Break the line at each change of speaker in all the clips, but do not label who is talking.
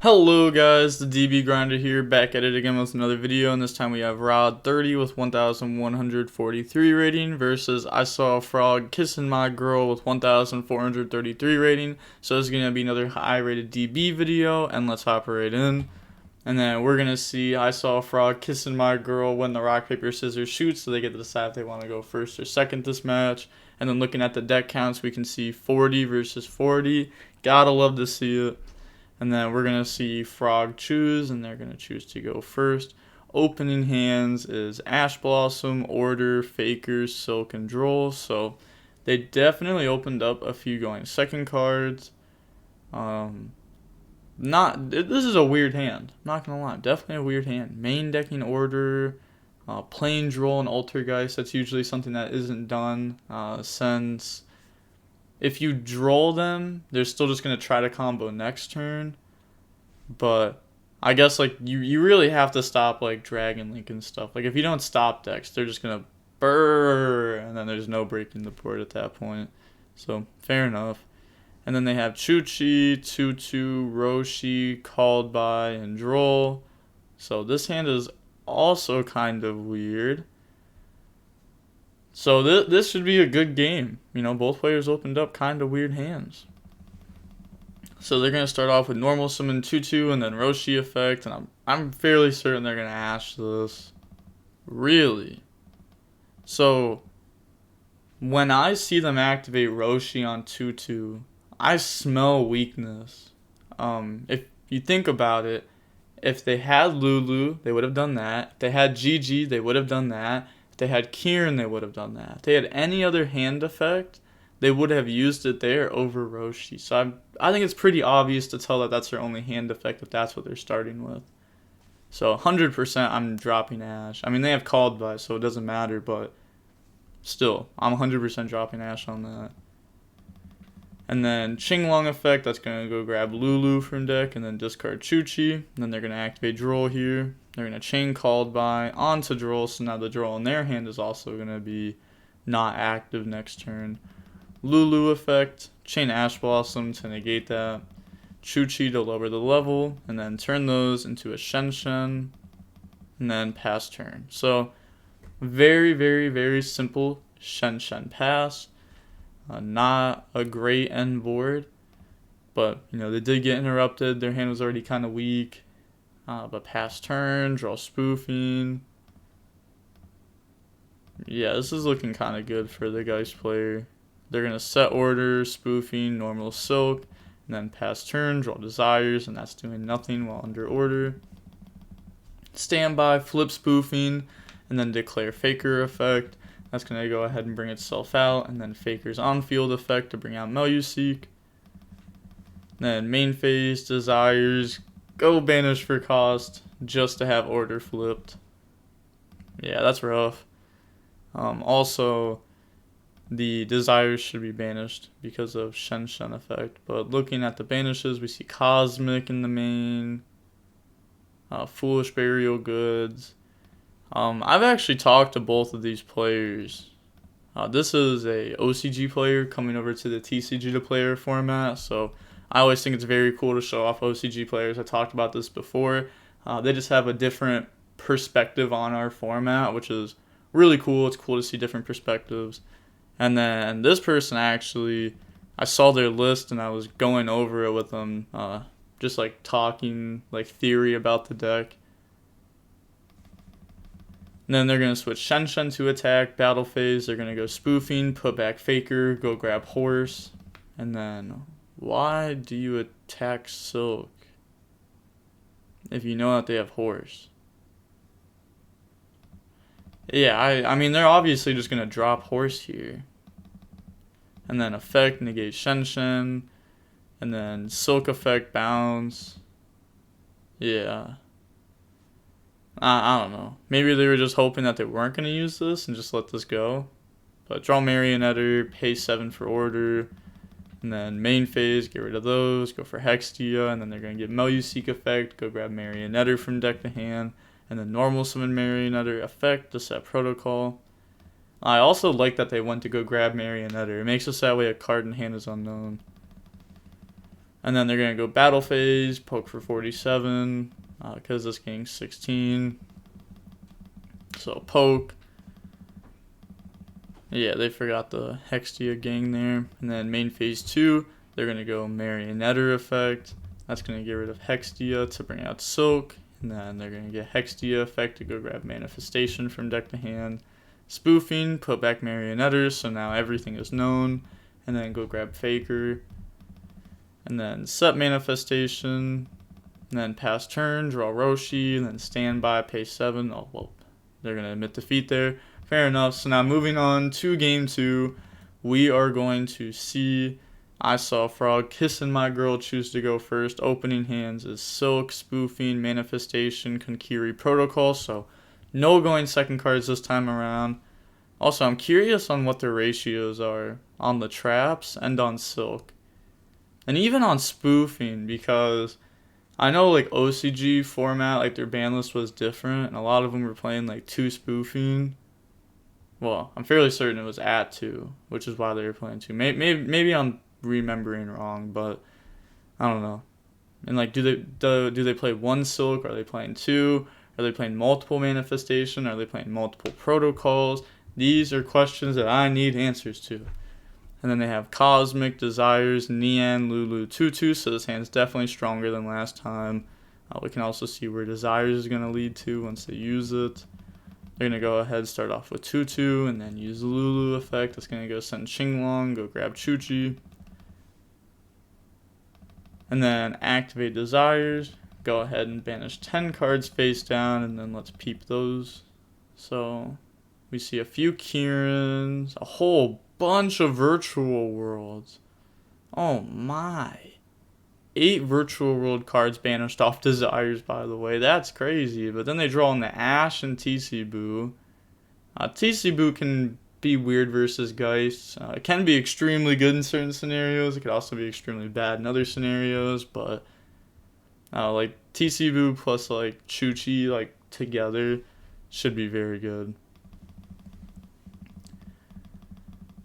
Hello guys, the DB Grinder here, back at it again with another video, and this time we have Rod 30 with 1,143 rating versus I Saw a Frog Kissing My Girl with 1,433 rating. So this is going to be another high rated DB video, and let's hop right in. And then we're going to see I Saw a Frog Kissing My Girl win the rock, paper, scissors, shoot, so they get to decide if they want to go first or second this match. And then looking at the deck counts, we can see 40 versus 40. Gotta love to see it. And then we're going to see Frog choose, and they're going to choose to go first. Opening hands is Ash Blossom, Order, Fakers, Silk, and Droll. So they definitely opened up a few going second cards. This is a weird hand. I'm not going to lie. Definitely a weird hand. Main decking Order, playing Droll and Altergeist. That's usually something that isn't done since... if you droll them, they're still just going to try to combo next turn. But I guess like you really have to stop like Dragon Link and stuff. Like if you don't stop decks, they're just going to burr, and then there's no breaking the board at that point. So fair enough. And then they have Chuchi, Tutu, Roshi, Called By, and Droll. So this hand is also kind of weird. So this should be a good game. You know, both players opened up kind of weird hands. So they're going to start off with normal summon Tutu and then Roshi effect. And I'm fairly certain they're going to Ash this. Really? So when I see them activate Roshi on Tutu, I smell weakness. If you think about it, if they had Lulu, they would have done that. If they had Gigi, they would have done that. They had Kieran, they would have done that. If they had any other hand effect, they would have used it there over Roshi. So I think it's pretty obvious to tell that that's their only hand effect if that's what they're starting with. So 100% I'm dropping Ash. I mean, they have Called By, so it doesn't matter, but still, I'm 100% dropping Ash on that. And then Qinglong effect, that's going to go grab Lulu from deck and then discard Chuchi. And then they're going to activate Droll here. They're going to chain Called By onto Droll, so now the Droll in their hand is also going to be not active next turn. Lulu effect, chain Ash Blossom to negate that. Chuchi to lower the level, and then turn those into a Shen Shen, and then pass turn. So very, very, very simple Shen Shen pass. Not a great end board, but you know they did get interrupted. Their hand was already kind of weak. But pass turn, draw spoofing. Yeah, this is looking kind of good for the Geist player. They're going to set order, spoofing, normal silk, and then pass turn, draw desires, and that's doing nothing while under order. Standby, flip spoofing, and then declare faker effect. That's going to go ahead and bring itself out, and then faker's on field effect to bring out Meluseek. Then main phase, desires, go banish for cost just to have order flipped. Yeah, that's rough. Also, the desires should be banished because of Shen Shen effect. But looking at the banishes, we see Cosmic in the main, Foolish Burial Goods. I've actually talked to both of these players. This is a OCG player coming over to the TCG to player format, so I always think it's very cool to show off OCG players. I talked about this before. They just have a different perspective on our format, which is really cool. It's cool to see different perspectives. And then this person actually, I saw their list and I was going over it with them, just like talking like theory about the deck. And then they're going to switch Shen Shen to attack, battle phase. They're going to go spoofing, put back Faker, go grab Horse. And then, why do you attack Silk if you know that they have Horse? Yeah, I mean, they're obviously just going to drop Horse here. And then effect, negate Shen Shen. And then Silk effect, bounce. Yeah. I don't know. Maybe they were just hoping that they weren't going to use this and just let this go. But draw Marionetter, pay 7 for order. And then main phase, get rid of those, go for Hextia. And then they're going to get Meluseek effect, go grab Marionetter from deck to hand. And then normal summon Marionetter effect to set protocol. I also like that they went to go grab Marionetter. It makes it so that way a card in hand is unknown. And then they're going to go battle phase, poke for 47, because this game's 16. So poke. Yeah, they forgot the Hextia gang there. And then main phase 2, they're going to go Marionetter effect. That's going to get rid of Hextia to bring out Silk. And then they're going to get Hextia effect to go grab Manifestation from deck to hand. Spoofing, put back Marionetter, so now everything is known. And then go grab Faker. And then set Manifestation. And then pass turn, draw Roshi. And then standby, pay 7. Oh, well, they're going to admit defeat there. Fair enough. So now moving on to game 2, we are going to see I Saw Frog kissing my girl, choose to go first. Opening hands is Silk, Spoofing, Manifestation, Konkiri Protocol. So no going second cards this time around. Also, I'm curious on what their ratios are on the traps and on Silk. And even on Spoofing, because I know like OCG format, like their ban list was different. And a lot of them were playing like 2 Spoofing. Well, I'm fairly certain it was at 2, which is why they were playing 2. Maybe I'm remembering wrong, but I don't know. And like, do they play 1 Silk? Are they playing 2? Are they playing multiple Manifestation? Are they playing multiple protocols? These are questions that I need answers to. And then they have Cosmic, Desires, Nian, Lulu, Tutu. So this hand's definitely stronger than last time. We can also see where Desires is going to lead to once they use it. They're going to go ahead, start off with Tutu, and then use the Lulu effect. That's going to go send Qinglong, go grab Chuchi. And then activate Desires. Go ahead and banish 10 cards face down, and then let's peep those. So we see a few Kirans, a whole bunch of Virtual Worlds. Oh my. 8 Virtual World cards banished off Desires, by the way. That's crazy. But then they draw in the Ash and TC Boo. TC Boo can be weird versus Geist. It can be extremely good in certain scenarios. It could also be extremely bad in other scenarios. But like TC Boo plus like Chuchi like together should be very good.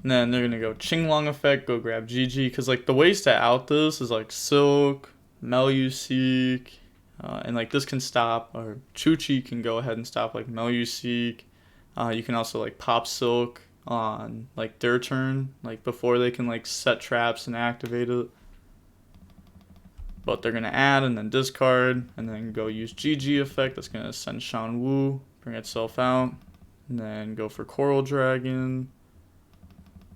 And then they're going to go Qinglong effect, go grab GG. Because, like, the ways to out this is, like, Silk, Meluseek, and, like, this can stop. Or Chuchi can go ahead and stop, like, Meluseek. You can also, like, pop Silk on, like, their turn. Like, before they can, like, set traps and activate it. But they're going to add and then discard. And then go use GG effect. That's going to send Shan Wu, bring itself out. And then go for Coral Dragon.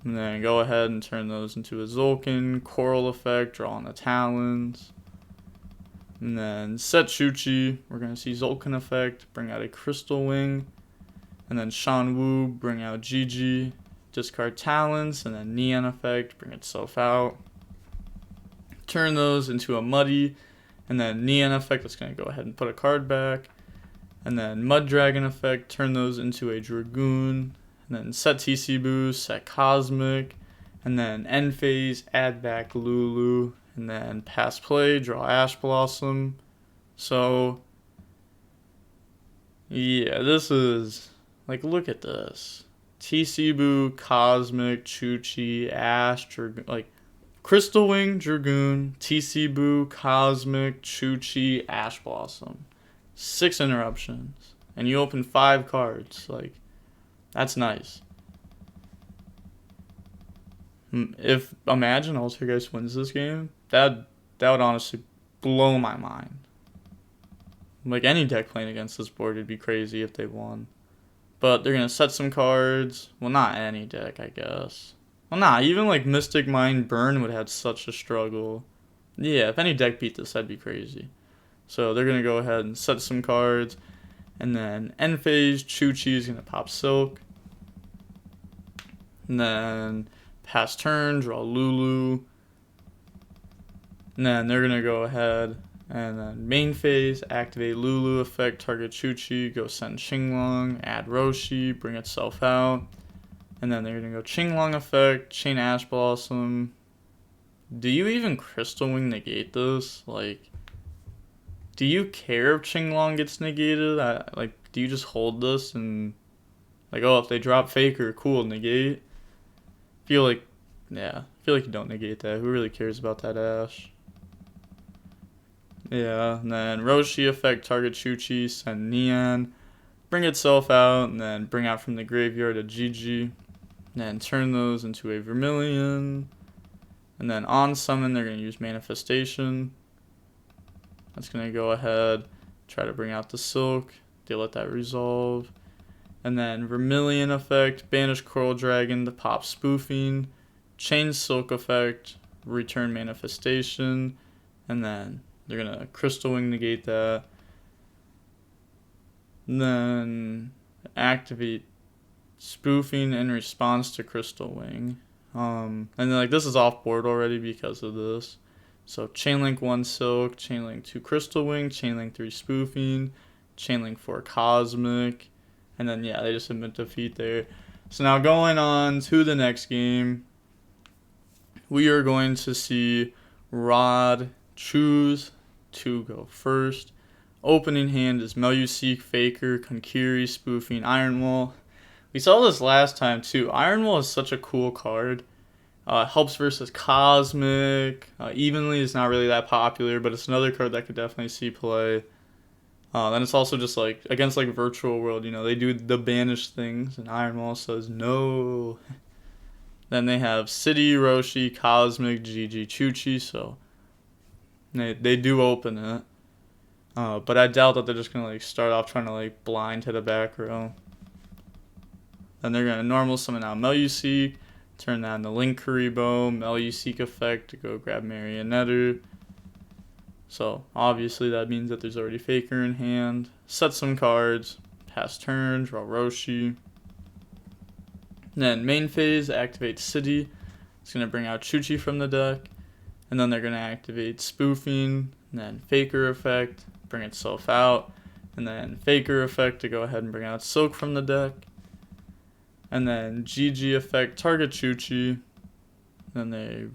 And then go ahead and turn those into a Zulkin, Coral effect, draw on the Talons. And then set Chuchi, we're going to see Zulkin effect, bring out a Crystal Wing. And then Shan Wu, bring out GG, discard Talons, and then Neon effect, bring itself out. Turn those into a Muddy, and then Neon effect, that's going to go ahead and put a card back. And then Mud Dragon effect, turn those into a Dragoon. And then set TC Boo, set Cosmic, and then end phase, add back Lulu, and then pass play, draw Ash Blossom. So, yeah, this is, like, look at this. TC Boo, Cosmic, Chuchi, Ash, like, Crystal Wing, Dragoon, TC Boo, Cosmic, Chuchi, Ash Blossom. 6 interruptions. And you open 5 cards, like, that's nice. If imagine Altergeist wins this game, that would honestly blow my mind. Like any deck playing against this board would be crazy if they won. But they're gonna set some cards. Well, not any deck, I guess. Well, nah, even like Mystic Mind Burn would have such a struggle. Yeah, if any deck beat this, that'd be crazy. So they're gonna go ahead and set some cards. And then end phase, Chuchi is going to pop Silk. And then pass turn, draw Lulu. And then they're going to go ahead and then main phase, activate Lulu effect, target Chuchi, go send Qinglong, add Roshi, bring itself out. And then they're going to go Qinglong effect, chain Ash Blossom. Do you even Crystal Wing negate this? Like, do you care if Qinglong gets negated? Do you just hold this and, like, oh, if they drop Faker, cool, negate? I feel like you don't negate that. Who really cares about that Ash? Yeah, and then Roshi effect, target Chuchi, send Neon, bring itself out, and then bring out from the graveyard a GG, and then turn those into a Vermilion. And then on summon, they're going to use Manifestation. That's going to go ahead, try to bring out the Silk. They let that resolve. And then Vermilion effect, banish Coral Dragon to pop Spoofing. Change Silk effect, return Manifestation. And then they're going to Crystal Wing negate that. And then activate Spoofing in response to Crystal Wing. And then like this is off board already because of this. So Chainlink 1 Silk, Chainlink 2 Crystal Wing, Chainlink 3 Spoofing, Chainlink 4 Cosmic, and then yeah, they just admit defeat there. So now going on to the next game, we are going to see Rod choose to go first. Opening hand is Meluseek, Faker, Konkiri, Spoofing, Iron Wall. We saw this last time too. Iron Wall is such a cool card. Helps versus Cosmic. Evenly is not really that popular, but it's another card that could definitely see play. Then it's also just like against like Virtual World, you know, they do the banish things, and Iron Wall says no. Then they have City, Roshi, Cosmic, GG, Chuchi, so they do open it. But I doubt that they're just gonna like start off trying to like blind to the back row. Then they're gonna normal summon out Meluseek, turn that into Link Kuriboh, Meluseek effect to go grab Marionette. So obviously that means that there's already Faker in hand. Set some cards, pass turn, draw Roshi. Then main phase, activate City. It's gonna bring out Chuchi from the deck. And then they're gonna activate Spoofing, and then Faker effect, bring itself out. And then Faker effect to go ahead and bring out Silk from the deck. And then GG effect, target Chuchi. Then they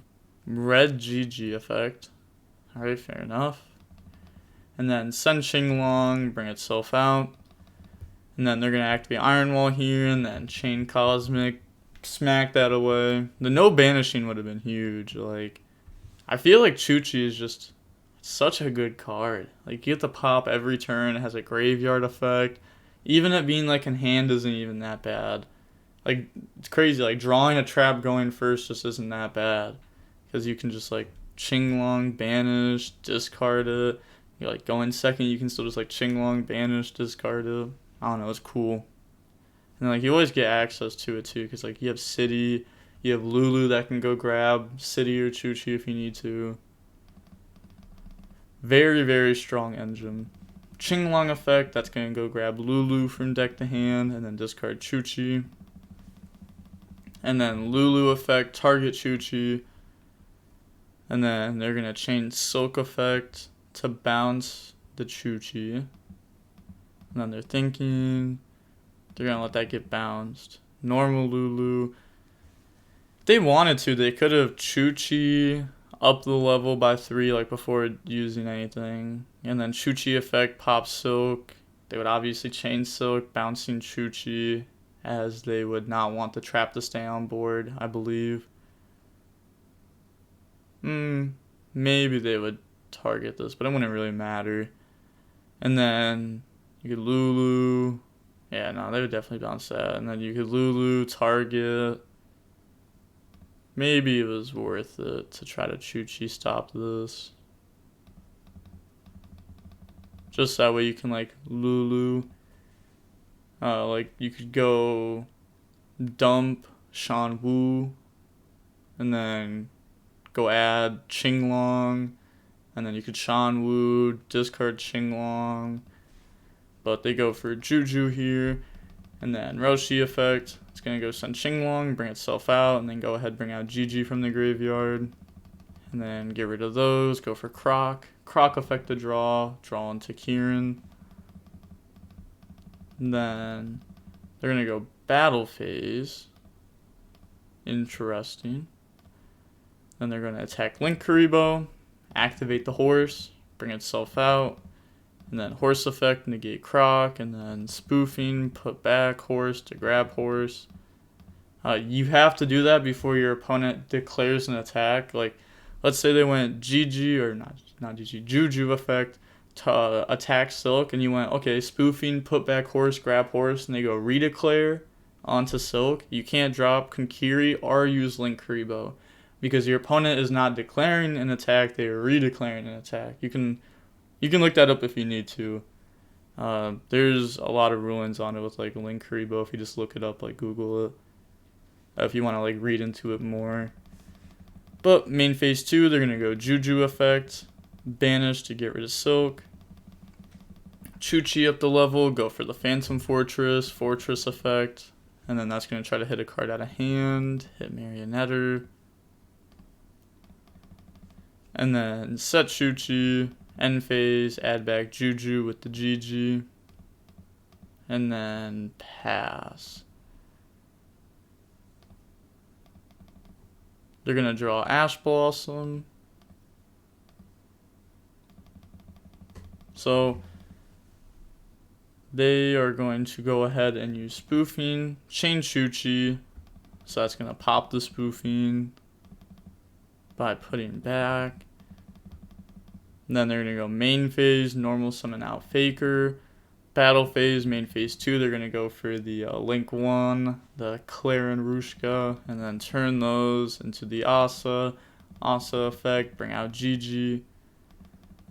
red GG effect. Alright, fair enough. And then send Qinglong, bring itself out. And then they're going to activate Iron Wall here, and then Chain Cosmic, smack that away. The no banishing would have been huge. Like, I feel like Chuchi is just such a good card. Like, you get to pop every turn, it has a graveyard effect. Even it being like in hand isn't even that bad. Like, it's crazy. Like, drawing a trap going first just isn't that bad. Because you can just, like, Qinglong, banish, discard it. You like, go in second, you can still just, like, Qinglong, banish, discard it. I don't know, it's cool. And, like, you always get access to it, too. Because, like, you have City, you have Lulu that can go grab City or Chuchi if you need to. Very, very strong engine. Qinglong effect, that's going to go grab Lulu from deck to hand, and then discard Chuchi. And then Lulu effect, target Chuchi. And then they're going to change Silk effect to bounce the Chuchi. And then they're thinking they're going to let that get bounced. Normal Lulu. If they wanted to, they could have Chuchi up the level by 3 like before using anything. And then Chuchi effect, pop Silk. They would obviously change Silk, bouncing Chuchi, as they would not want the trap to stay on board, I believe. Maybe they would target this, but it wouldn't really matter. And then you could Lulu. Yeah, no, they would definitely bounce that. And then you could Lulu, target. Maybe it was worth it to try to Chuchi stop this. Just that way you can, like, Lulu. Like, you could go dump Shan Wu, and then go add Qinglong, and then you could Shan Wu, discard Qinglong, but they go for Juju here, and then Roshi effect, it's going to go send Qinglong, bring itself out, and then go ahead bring out GG from the graveyard, and then get rid of those, go for Croc effect to draw into Kieran. And then they're going to go battle phase. Interesting. Then they're going to attack Link Kuriboh, activate the horse, bring itself out, and then horse effect, negate Croc, and then spoofing, put back horse to grab horse. You have to do that before your opponent declares an attack. Like, let's say they went GG, or not Juju effect to attack Silk, and you went, okay, spoofing, put back horse, grab horse, and they go redeclare onto Silk. You can't drop Konkiri or use Link Kuriboh because your opponent is not declaring an attack, they are redeclaring an attack. You can look that up if you need to. There's a lot of rulings on it with like Link Kuriboh if you just look it up, like Google it, if you want to like read into it more. But main phase 2, they're gonna go Juju effect, banish to get rid of Silk, Chuchi up the level, go for the Phantom Fortress effect, and then that's gonna try to hit a card out of hand, hit Marionetter, and then set Chuchi, end phase, add back Juju with the GG, and then pass. They're going to draw Ash Blossom. So they are going to go ahead and use spoofing, chain Chuchi. So that's going to pop the spoofing by putting back. And then they're going to go main phase, normal summon out Faker. Battle phase, main phase 2, they're going to go for the Link 1, the Claire and Rushka, and then turn those into the Asa effect, bring out Gigi.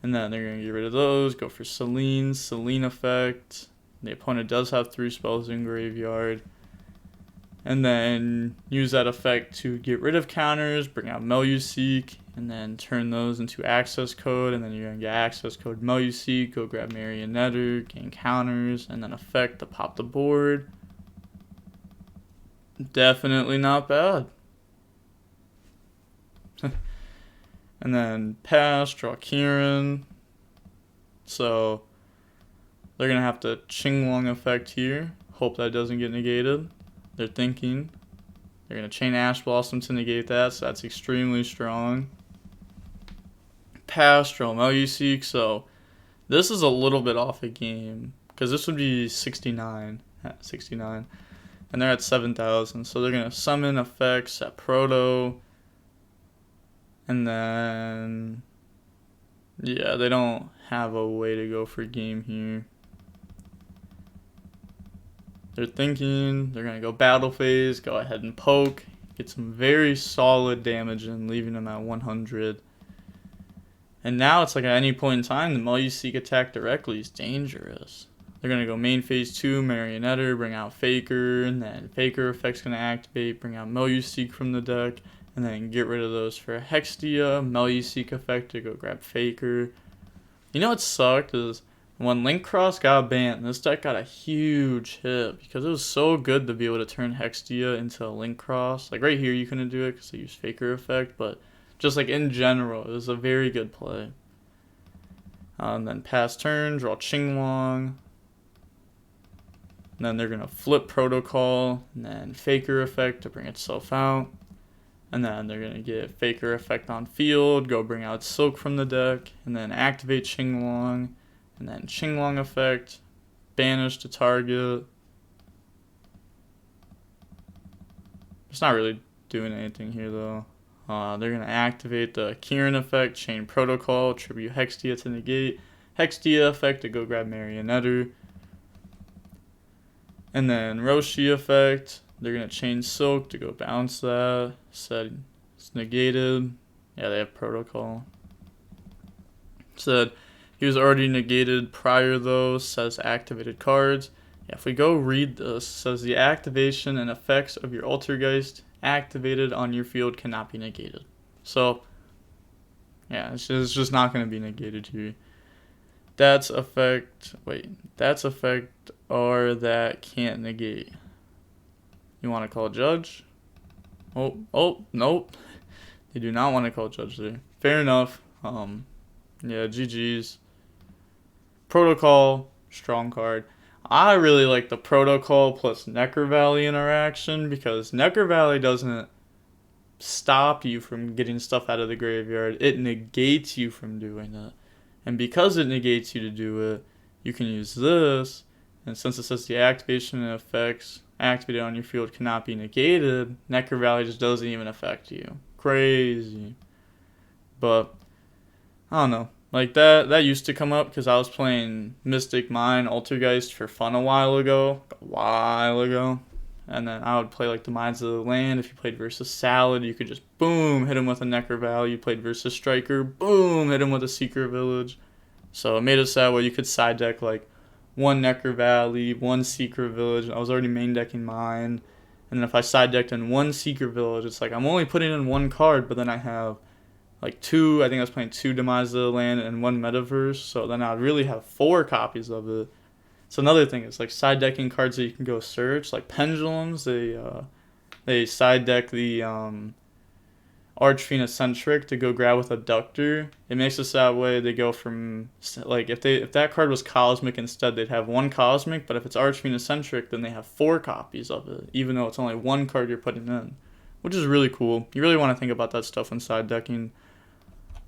And then they're going to get rid of those, go for Celine effect. The opponent does have 3 spells in graveyard. And then use that effect to get rid of counters, bring out Meluseek, and then turn those into access code, and then you're going to get access code Meluseek, go grab Marionetter, gain counters, and then effect to pop the board. Definitely not bad. And then pass, draw Kieran. So they're going to have to Qinglong effect here. Hope that doesn't get negated. They're thinking. They're going to chain Ash Blossom to negate that, so that's extremely strong. Pass, draw Meluseek, so this is a little bit off a game, because this would be 69, and they're at 7,000, so they're going to summon effects at Proto, and then, yeah, they don't have a way to go for game here. They're thinking, they're going to go battle phase, go ahead and poke, get some very solid damage in, leaving them at 100. And now it's like at any point in time, the Meluseek attack directly is dangerous. They're going to go main phase 2, Marionetter, bring out Faker, and then Faker effect's going to activate, bring out Meluseek from the deck, and then get rid of those for Hextia, Meluseek effect to go grab Faker. You know what sucked is when Link Cross got banned, this deck got a huge hit because it was so good to be able to turn Hextia into a Link Cross. Like right here you couldn't do it because they used Faker effect, but just like in general, it was a very good play. Then pass turn, draw Qinglong. And then they're going to flip Protocol, and then Faker effect to bring itself out. And then they're going to get Faker effect on field, go bring out Silk from the deck, and then activate Qinglong. And then Qinglong effect, banish to target. It's not really doing anything here though. They're going to activate the Kieran effect, chain Protocol, tribute Hextia to negate. Hextia effect to go grab Marionetter. And then Roshi effect, they're going to chain Silk to go bounce that. Said it's negated. Yeah, they have Protocol. Said he was already negated prior though, says activated cards. Yeah, if we go read this, says the activation and effects of your Altergeist activated on your field cannot be negated. So, yeah, it's just not going to be negated here. That's effect or that can't negate. You want to call Judge? Oh, nope. They do not want to call Judge there. Fair enough. Yeah, GG's. Protocol, strong card. I really like the Protocol plus Necro Valley interaction because Necro Valley doesn't stop you from getting stuff out of the graveyard. It negates you from doing it. And because it negates you to do it, you can use this. And since it says the activation and effects activated on your field cannot be negated, Necro Valley just doesn't even affect you. Crazy. But I don't know. Like that used to come up because I was playing Mystic Mine Altergeist for fun a while ago. And then I would play like the Mines of the Land. If you played versus Salad, you could just boom, hit him with a Necker Valley. You played versus Striker, boom, hit him with a Secret Village. So it made it so that way you could side deck like one Necker Valley, one Secret Village. I was already main decking mine. And then if I side decked in one Secret Village, it's like I'm only putting in one card, but then I have like two, I think I was playing two Demise of the Land and one Metaverse. So then I'd really have 4 copies of it. So another thing is like side decking cards that you can go search, like Pendulums. They side deck the Archfiend Eccentric to go grab with Abductor. It makes it so that way they go from like if that card was Cosmic instead, they'd have 1 Cosmic, but if it's Archfiend Eccentric, then they have 4 copies of it, even though it's only 1 card you're putting in, which is really cool. You really want to think about that stuff when side decking.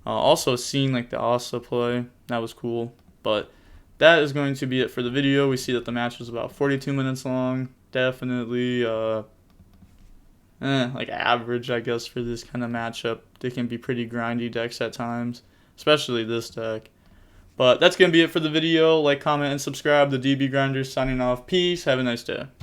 Also seeing like the Asa play, that was cool. But that is going to be it for the video. We see that the match was about 42 minutes long. Definitely like average, I guess, for this kind of matchup. They can be pretty grindy decks at times, especially this deck. But that's going to be it for the video. Like, comment, and subscribe. The DB Grinders signing off. Peace. Have a nice day.